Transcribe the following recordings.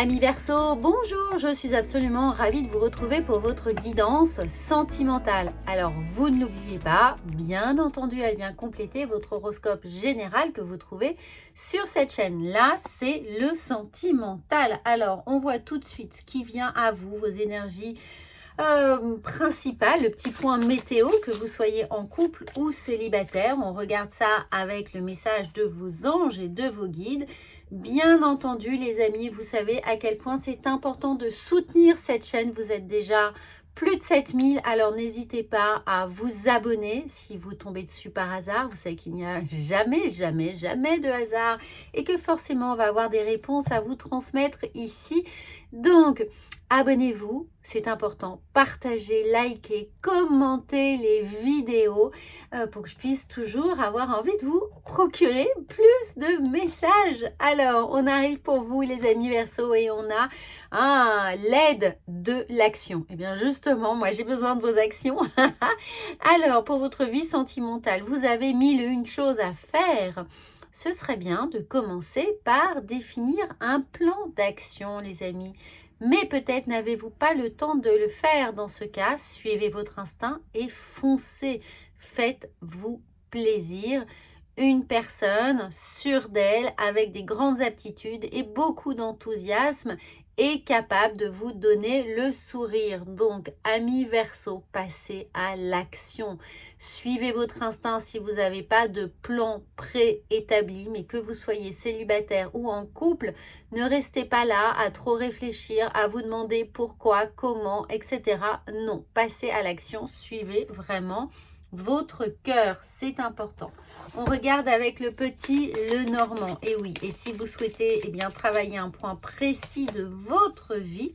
Amis Verseau, bonjour, je suis absolument ravie de vous retrouver pour votre guidance sentimentale. Alors, vous ne l'oubliez pas, bien entendu, elle vient compléter votre horoscope général que vous trouvez sur cette chaîne. Là, c'est le sentimental. Alors, on voit tout de suite ce qui vient à vous, vos énergies principales, le petit point météo, que vous soyez en couple ou célibataire. On regarde ça avec le message de vos anges et de vos guides. Bien entendu, les amis, vous savez à quel point c'est important de soutenir cette chaîne. Vous êtes déjà plus de 7000, alors n'hésitez pas à vous abonner si vous tombez dessus par hasard. Vous savez qu'il n'y a jamais de hasard et que forcément on va avoir des réponses à vous transmettre ici. Donc, abonnez-vous, c'est important. Partagez, likez, commentez les vidéos pour que je puisse toujours avoir envie de vous procurer plus de messages. Alors, on arrive pour vous les amis Verseau et on a l'aide de l'action. Et bien justement, moi j'ai besoin de vos actions. Alors, pour votre vie sentimentale, vous avez 1001 choses à faire. Ce serait bien de commencer par définir un plan d'action, les amis. Mais peut-être n'avez-vous pas le temps de le faire. Dans ce cas, suivez votre instinct et foncez. Faites-vous plaisir. Une personne sûre d'elle, avec des grandes aptitudes et beaucoup d'enthousiasme, est capable de vous donner le sourire. Donc, amis Verseau, passez à l'action. Suivez votre instinct si vous n'avez pas de plan préétabli, mais que vous soyez célibataire ou en couple, ne restez pas là à trop réfléchir, à vous demander pourquoi, comment, etc. Non, passez à l'action, suivez vraiment votre cœur, c'est important. On regarde avec le petit Lenormand. Et oui, et si vous souhaitez travailler un point précis de votre vie,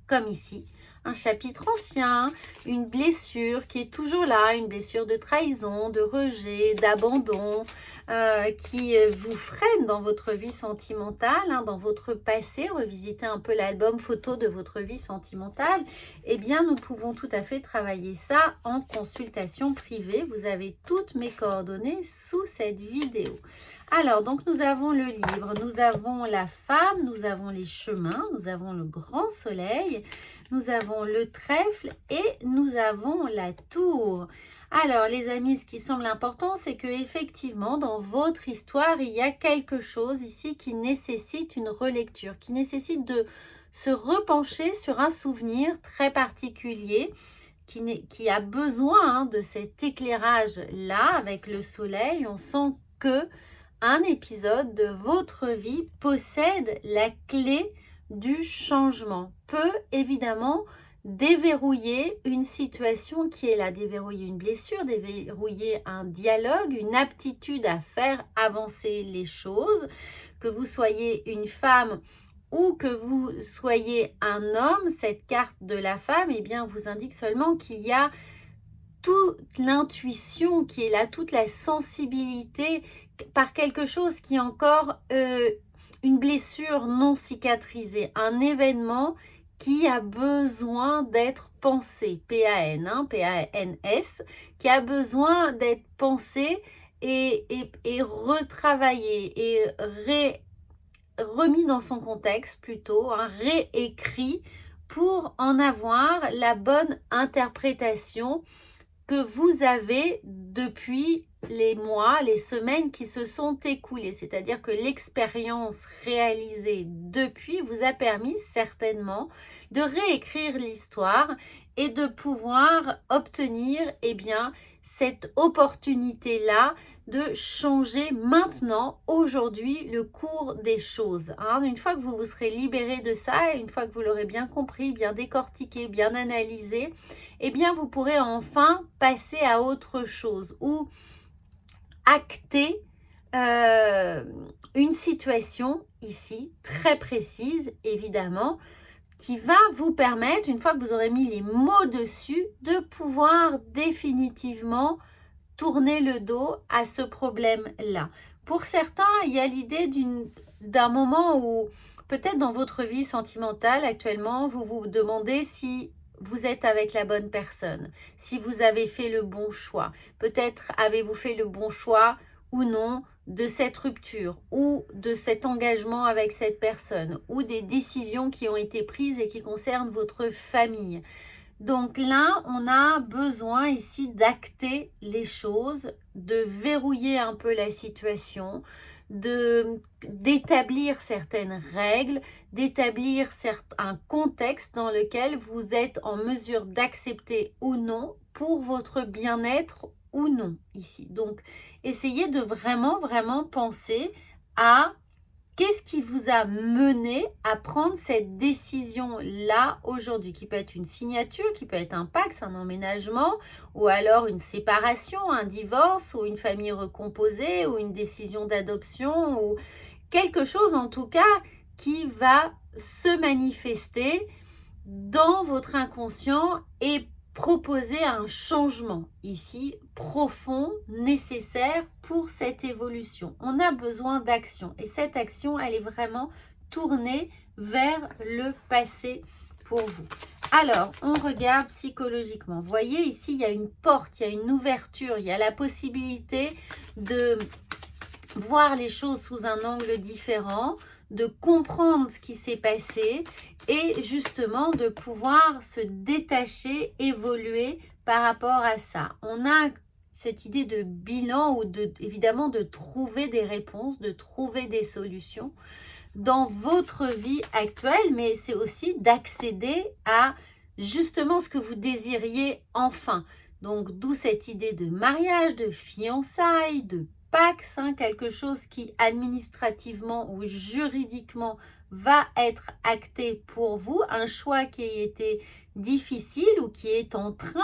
comme ici, un chapitre ancien, une blessure qui est toujours là, une blessure de trahison, de rejet, d'abandon, qui vous freine dans votre vie sentimentale, dans votre passé. Revisitez un peu l'album photo de votre vie sentimentale. Eh bien, nous pouvons tout à fait travailler ça en consultation privée. Vous avez toutes mes coordonnées sous cette vidéo. Alors, donc, nous avons le livre, nous avons la femme, nous avons les chemins, nous avons le grand soleil, nous avons le trèfle et nous avons la tour. Alors, les amis, ce qui semble important, c'est que effectivement, dans votre histoire, il y a quelque chose ici qui nécessite une relecture, qui nécessite de se repencher sur un souvenir très particulier, qui a besoin de cet éclairage-là avec le soleil. On sent que un épisode de votre vie possède la clé du changement, peut évidemment déverrouiller une situation qui est là, déverrouiller une blessure, déverrouiller un dialogue, une aptitude à faire avancer les choses. Que vous soyez une femme ou que vous soyez un homme, cette carte de la femme vous indique seulement qu'il y a toute l'intuition qui est là, toute la sensibilité par quelque chose qui est encore une blessure non cicatrisée, un événement qui a besoin d'être pensé, P-A-N, P-A-N-S, qui a besoin d'être pensé et retravaillé et remis dans son contexte plutôt, réécrit pour en avoir la bonne interprétation que vous avez depuis les mois, les semaines qui se sont écoulées. C'est-à-dire que l'expérience réalisée depuis vous a permis certainement de réécrire l'histoire et de pouvoir obtenir cette opportunité-là de changer maintenant, aujourd'hui, le cours des choses. Une fois que vous vous serez libéré de ça, et une fois que vous l'aurez bien compris, bien décortiqué, bien analysé, vous pourrez enfin passer à autre chose ou acter une situation ici très précise, évidemment, qui va vous permettre, une fois que vous aurez mis les mots dessus, de pouvoir définitivement tourner le dos à ce problème-là. Pour certains, il y a l'idée d'un moment où, peut-être dans votre vie sentimentale actuellement, vous vous demandez si vous êtes avec la bonne personne, si vous avez fait le bon choix. Peut-être avez-vous fait le bon choix ou non de cette rupture ou de cet engagement avec cette personne ou des décisions qui ont été prises et qui concernent votre famille. Donc là, on a besoin ici d'acter les choses, de verrouiller un peu la situation, d'établir certaines règles, d'établir un contexte dans lequel vous êtes en mesure d'accepter ou non pour votre bien-être ou non ici. Donc, essayez de vraiment penser à qu'est-ce qui vous a mené à prendre cette décision-là aujourd'hui, qui peut être une signature, qui peut être un Pacs, un emménagement, ou alors une séparation, un divorce, ou une famille recomposée, ou une décision d'adoption, ou quelque chose en tout cas qui va se manifester dans votre inconscient et proposer un changement ici profond, nécessaire pour cette évolution. On a besoin d'action et cette action, elle est vraiment tournée vers le passé pour vous. Alors, on regarde psychologiquement. Vous voyez ici, il y a une porte, il y a une ouverture, il y a la possibilité de voir les choses sous un angle différent, de comprendre ce qui s'est passé et justement de pouvoir se détacher, évoluer par rapport à ça. On a cette idée de bilan ou évidemment de trouver des réponses, de trouver des solutions dans votre vie actuelle, mais c'est aussi d'accéder à justement ce que vous désiriez enfin. Donc d'où cette idée de mariage, de fiançailles, de Pacs, quelque chose qui administrativement ou juridiquement va être acté pour vous, un choix qui a été difficile ou qui est en train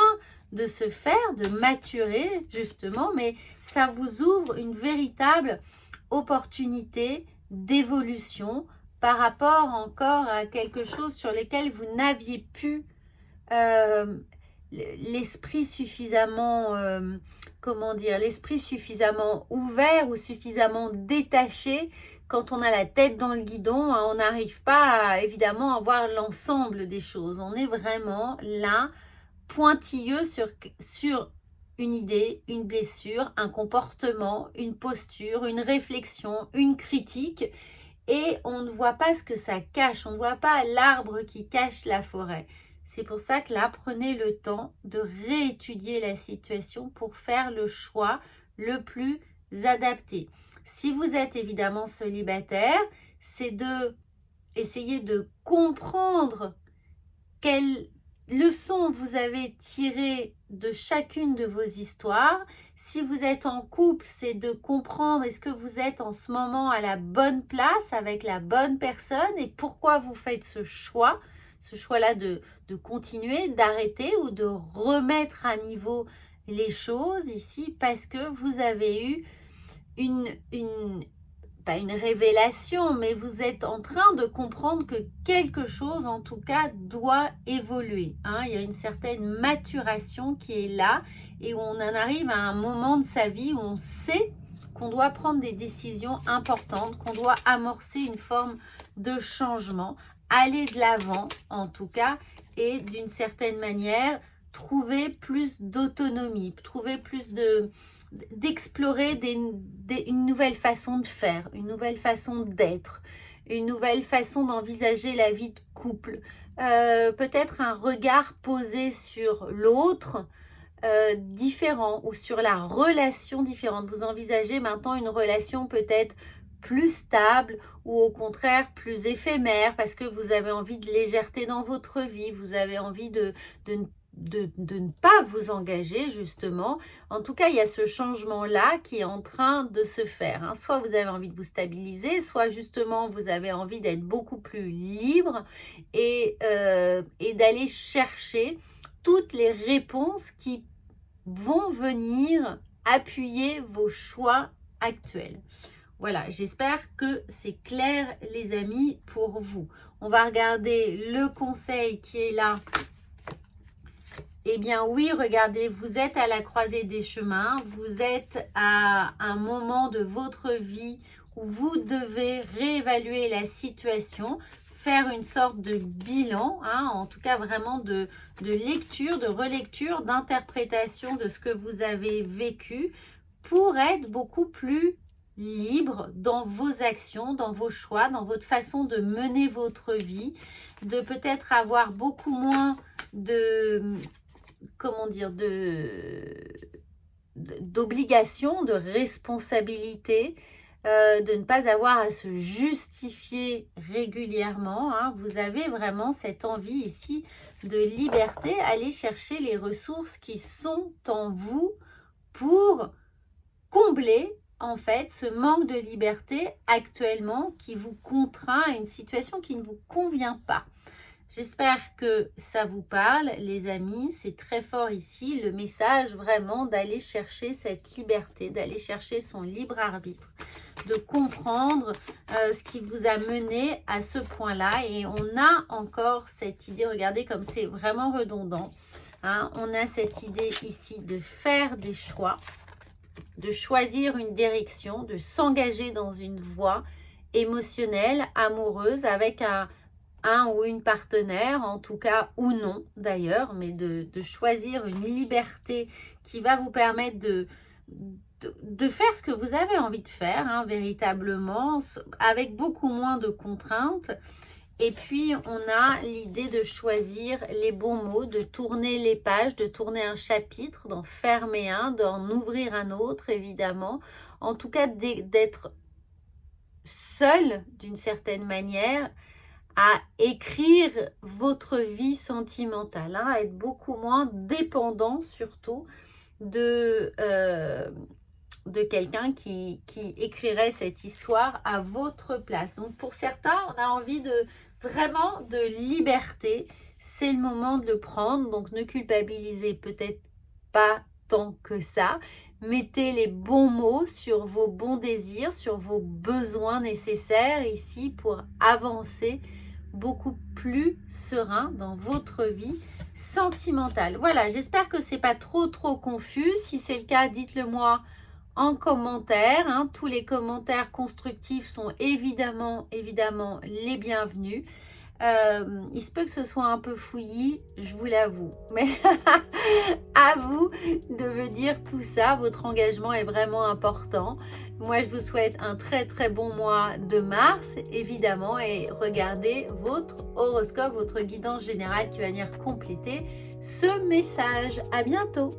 de se faire, de maturer justement, mais ça vous ouvre une véritable opportunité d'évolution par rapport encore à quelque chose sur lequel vous n'aviez pu l'esprit suffisamment l'esprit suffisamment ouvert ou suffisamment détaché. Quand on a la tête dans le guidon, on n'arrive pas évidemment à voir l'ensemble des choses. On est vraiment là pointilleux sur une idée, une blessure, un comportement, une posture, une réflexion, une critique, et on ne voit pas ce que ça cache, on ne voit pas l'arbre qui cache la forêt. C'est pour ça que là, prenez le temps de réétudier la situation pour faire le choix le plus adapté. Si vous êtes évidemment célibataire, c'est de essayer de comprendre quelles leçons vous avez tirées de chacune de vos histoires. Si vous êtes en couple, c'est de comprendre est-ce que vous êtes en ce moment à la bonne place avec la bonne personne et pourquoi vous faites ce choix-là de continuer, d'arrêter ou de remettre à niveau les choses ici parce que vous avez eu pas une révélation, mais vous êtes en train de comprendre que quelque chose, en tout cas, doit évoluer. Il y a une certaine maturation qui est là et où on en arrive à un moment de sa vie où on sait qu'on doit prendre des décisions importantes, qu'on doit amorcer une forme de changement, aller de l'avant, en tout cas, et d'une certaine manière, trouver plus d'autonomie, trouver plus d'explorer une nouvelle façon de faire, une nouvelle façon d'être, une nouvelle façon d'envisager la vie de couple, peut-être un regard posé sur l'autre différent ou sur la relation différente. Vous envisagez maintenant une relation peut-être plus stable ou au contraire plus éphémère parce que vous avez envie de légèreté dans votre vie, vous avez envie de ne pas vous engager justement. En tout cas, il y a ce changement-là qui est en train de se faire. Soit vous avez envie de vous stabiliser, soit justement vous avez envie d'être beaucoup plus libre et d'aller chercher toutes les réponses qui vont venir appuyer vos choix actuels. Voilà, j'espère que c'est clair les amis pour vous. On va regarder le conseil qui est là. Eh bien oui, regardez, vous êtes à la croisée des chemins, vous êtes à un moment de votre vie où vous devez réévaluer la situation, faire une sorte de bilan, en tout cas vraiment de lecture, de relecture, d'interprétation de ce que vous avez vécu pour être beaucoup plus libre dans vos actions, dans vos choix, dans votre façon de mener votre vie, de peut-être avoir beaucoup moins de, comment dire, d'obligations, de responsabilités, de ne pas avoir à se justifier régulièrement. Hein. Vous avez vraiment cette envie ici de liberté. Allez chercher les ressources qui sont en vous pour combler en fait ce manque de liberté actuellement qui vous contraint à une situation qui ne vous convient pas. J'espère que ça vous parle, les amis. C'est très fort ici, le message vraiment d'aller chercher cette liberté, d'aller chercher son libre arbitre, de comprendre ce qui vous a mené à ce point-là. Et on a encore cette idée, regardez comme c'est vraiment redondant. Hein, on a cette idée ici de faire des choix, de choisir une direction, de s'engager dans une voie émotionnelle, amoureuse, avec un ou une partenaire, en tout cas, ou non d'ailleurs, mais de choisir une liberté qui va vous permettre de faire ce que vous avez envie de faire, hein, véritablement, avec beaucoup moins de contraintes. Et puis, on a l'idée de choisir les bons mots, de tourner les pages, de tourner un chapitre, d'en fermer un, d'en ouvrir un autre, évidemment. En tout cas, d'être seul, d'une certaine manière, à écrire votre vie sentimentale, hein, à être beaucoup moins dépendant surtout de quelqu'un qui écrirait cette histoire à votre place. Donc pour certains, on a envie vraiment de liberté. C'est le moment de le prendre, donc ne culpabilisez peut-être pas tant que ça. Mettez les bons mots sur vos bons désirs, sur vos besoins nécessaires ici pour avancer beaucoup plus serein dans votre vie sentimentale. Voilà, j'espère que c'est pas trop confus. Si c'est le cas, dites-le moi en commentaire. Hein. Tous les commentaires constructifs sont évidemment les bienvenus. Il se peut que ce soit un peu fouillis, je vous l'avoue. Mais à vous de me dire tout ça. Votre engagement est vraiment important. Moi, je vous souhaite un très bon mois de mars, évidemment. Et regardez votre horoscope, votre guidance générale qui va venir compléter ce message. À bientôt.